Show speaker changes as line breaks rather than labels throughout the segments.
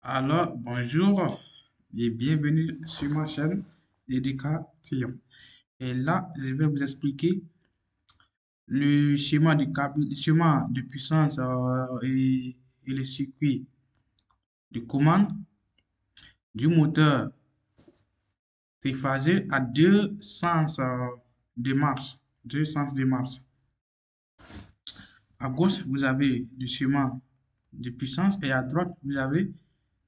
Alors, bonjour et bienvenue sur ma chaîne Éducation. Et là, je vais vous expliquer le schéma le schéma de puissance et le circuit de commande du moteur triphasé à deux sens de marche. Deux sens de marche. À gauche, vous avez le schéma de puissance et à droite, vous avez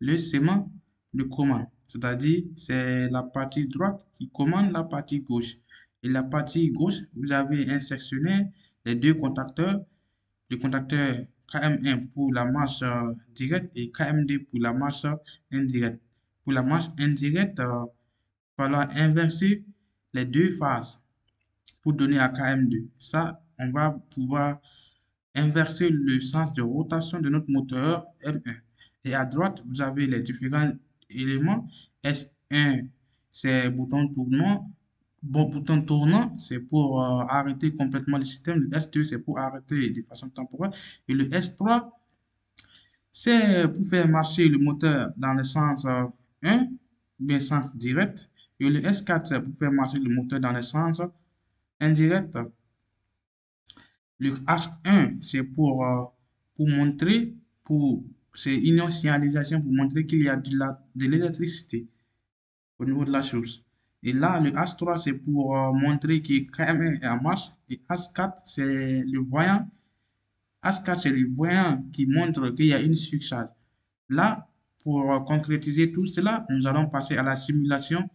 le schéma de commande. C'est-à-dire, c'est la partie droite qui commande la partie gauche. Et la partie gauche, vous avez un sectionnaire, les deux contacteurs, le contacteur KM1 pour la marche directe et KM2 pour la marche indirecte. Pour la marche indirecte, il va falloir inverser les deux phases pour donner à KM2. Ça, on va pouvoir inverser le sens de rotation de notre moteur M1. Et à droite, vous avez les différents éléments. S1, c'est bouton tournant. Bon, bouton tournant, c'est pour arrêter complètement le système. Le S2, c'est pour arrêter de façon temporaire. Et le S3, c'est pour faire marcher le moteur dans le sens 1, bien sens direct. Et le S4, c'est pour faire marcher le moteur dans le sens indirect. Le H1, c'est pour montrer, c'est une signalisation pour montrer qu'il y a de l'électricité au niveau de la chose. Et là, le H3, c'est pour montrer que KM1 est en marche. Et H4, c'est le voyant. H4, c'est le voyant qui montre qu'il y a une surcharge. Là, pour concrétiser tout cela, nous allons passer à la simulation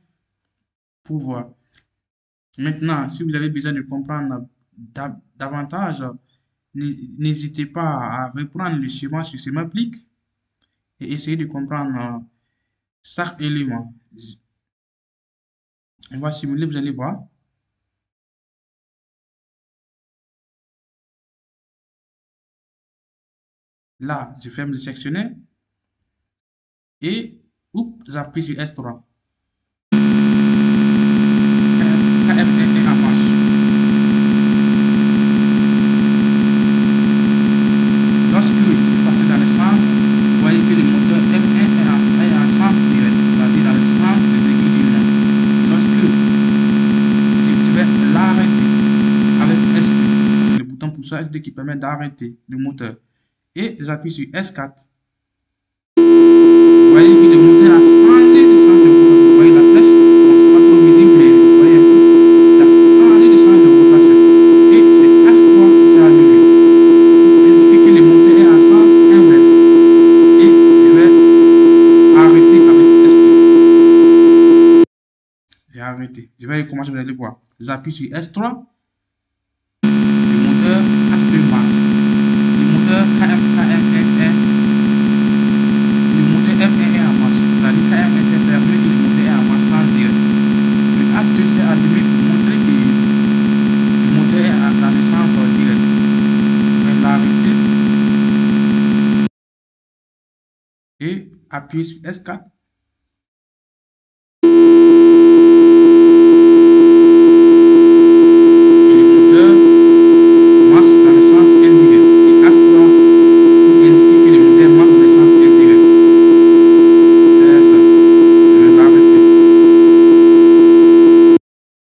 pour voir. Maintenant, si vous avez besoin de comprendre davantage, n'hésitez pas à reprendre le schéma sur ce m'applique et essayer de comprendre chaque élément. On va simuler, vous allez voir. Là, je ferme le sectionnaire et j'appuie sur S3. KM1 est en marche. Lorsque je vais passer dans le sens, vous voyez que le moteur M1 est en sens direct, c'est-à-dire dans le sens des aiguilles du monde. Lorsque je vais l'arrêter avec S2, c'est le bouton pour ça SD qui permet d'arrêter le moteur. Et j'appuie sur S4. Vous voyez que le moteur a changé de sens de rotation. Vous voyez la flèche? Bon, c'est pas trop visible, mais vous voyez un peu. Il a changé de sens de rotation. Et c'est S3 qui s'est allumé pour indiquer que le moteur est en sens inverse. Et je vais arrêter avec S2. J'ai arrêté. Je vais recommencer, vous allez voir. J'appuie sur S3. Le moteur H2 marche. Le moteur KM1 est le moteur M1 est en marche, c'est-à-dire KM1 s'est fermé et le moteur est en marche sans direct. Le H2 s'est allumé pour montrer que le moteur est dans le sens direct. Je vais l'arrêter et appuyer sur S4. Et le moteur marche dans le sens indirect. Et H3 pour indiquer que le moteur marche dans le sens indirect. C'est ça. Je vais l'arrêter.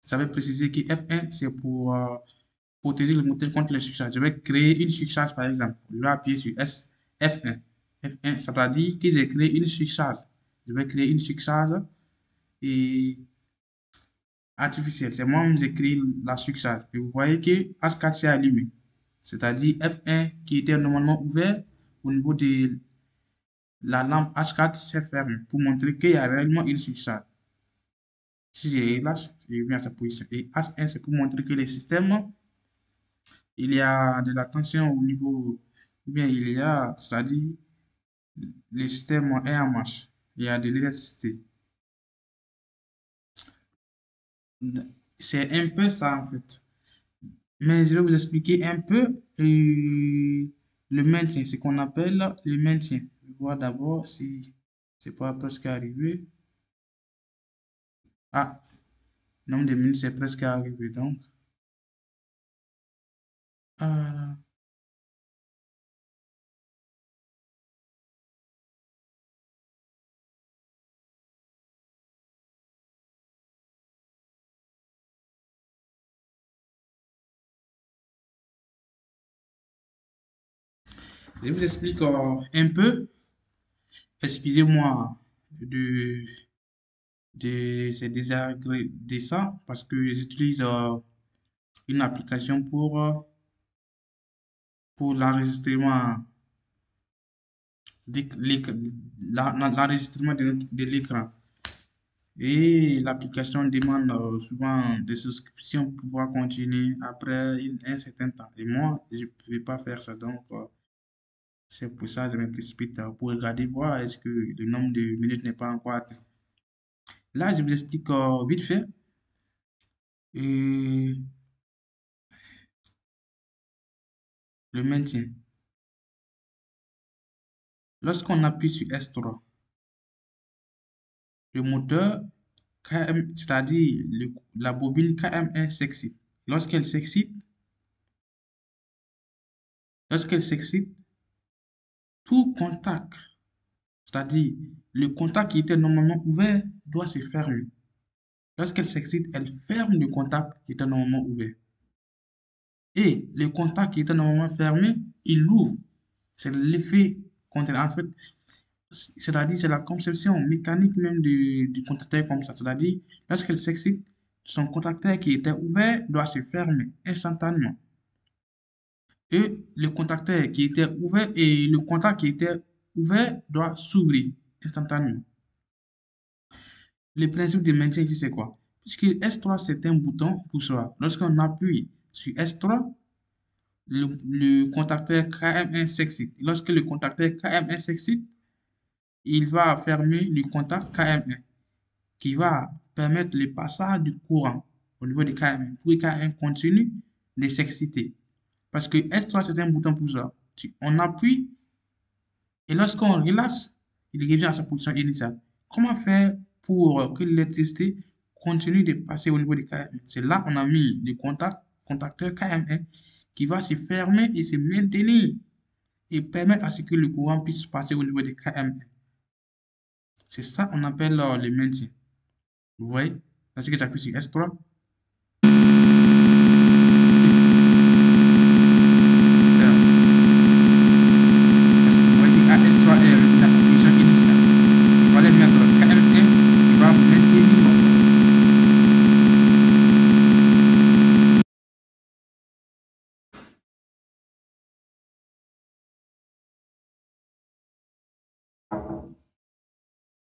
J'avais précisé que F1 c'est pour protéger le moteur contre les surcharges. Je vais créer une surcharge par exemple. Je vais appuyer sur F1. F1, c'est-à-dire que j'ai créé une surcharge. Je vais créer une surcharge et artificielle. C'est moi-même qui j'ai créé la surcharge. Et vous voyez que H4 s'est allumé. C'est-à-dire F1 qui était normalement ouvert au niveau de la lampe H4 s'est fermé pour montrer qu'il y a réellement une surcharge. Si je relâche, je viens à sa position. Et H1, c'est pour montrer que le système, il y a de la tension au niveau, ou bien il y a, c'est-à-dire le système est en marche. Il y a de l'électricité. C'est un peu ça en fait. Mais je vais vous expliquer un peu le maintien, ce qu'on appelle le maintien. Je vais voir d'abord si c'est pas presque arrivé. Ah, nombre de minutes, c'est presque arrivé. Donc, euh, Je vous explique un peu. Excusez-moi de, de ces désagrès de ça parce que j'utilise une application pour l'enregistrement l'enregistrement de l'écran. Et l'application demande souvent des souscriptions pour pouvoir continuer après un certain temps. Et moi, je ne pouvais pas faire ça. Donc, c'est pour ça que je me précipite pour regarder, voir est-ce que le nombre de minutes n'est pas encore atteint. Là, je vous explique vite fait. Et le maintien. Lorsqu'on appuie sur S3, le moteur KM, c'est-à-dire la bobine KM1 s'excite. Lorsqu'elle s'excite, lorsqu'elle s'excite, tout contact, c'est-à-dire le contact qui était normalement ouvert, doit se fermer. Lorsqu'elle s'excite, elle ferme le contact qui était normalement ouvert. Et le contact qui était normalement fermé, il l'ouvre. C'est l'effet contraire. En fait, c'est-à-dire, c'est la conception mécanique même du contacteur comme ça. C'est-à-dire, lorsqu'elle s'excite, son contacteur qui était ouvert doit se fermer instantanément. Et le contacteur qui était ouvert et le contact qui était ouvert doit s'ouvrir instantanément. Le principe de maintien ici, c'est quoi? Puisque S3, c'est un bouton pour soi. Lorsqu'on appuie sur S3, le contacteur KM1 s'excite. Lorsque le contacteur KM1 s'excite, il va fermer le contact KM1 qui va permettre le passage du courant au niveau de KM1 pour que KM1 continue de s'exciter. Parce que S3, c'est un bouton pour ça. On appuie et lorsqu'on relâche, il revient à sa position initiale. Comment faire pour que l'électricité continue de passer au niveau de KM1? C'est là qu'on a mis le contacteur KM1 qui va se fermer et se maintenir et permettre à ce que le courant puisse passer au niveau de KM1. C'est ça qu'on appelle le maintien. Vous voyez? Lorsque j'appuie sur S3, parce que vous voyez, à S3 est revenu dans sa position initiale. Il fallait mettre KM1 qui va maintenir.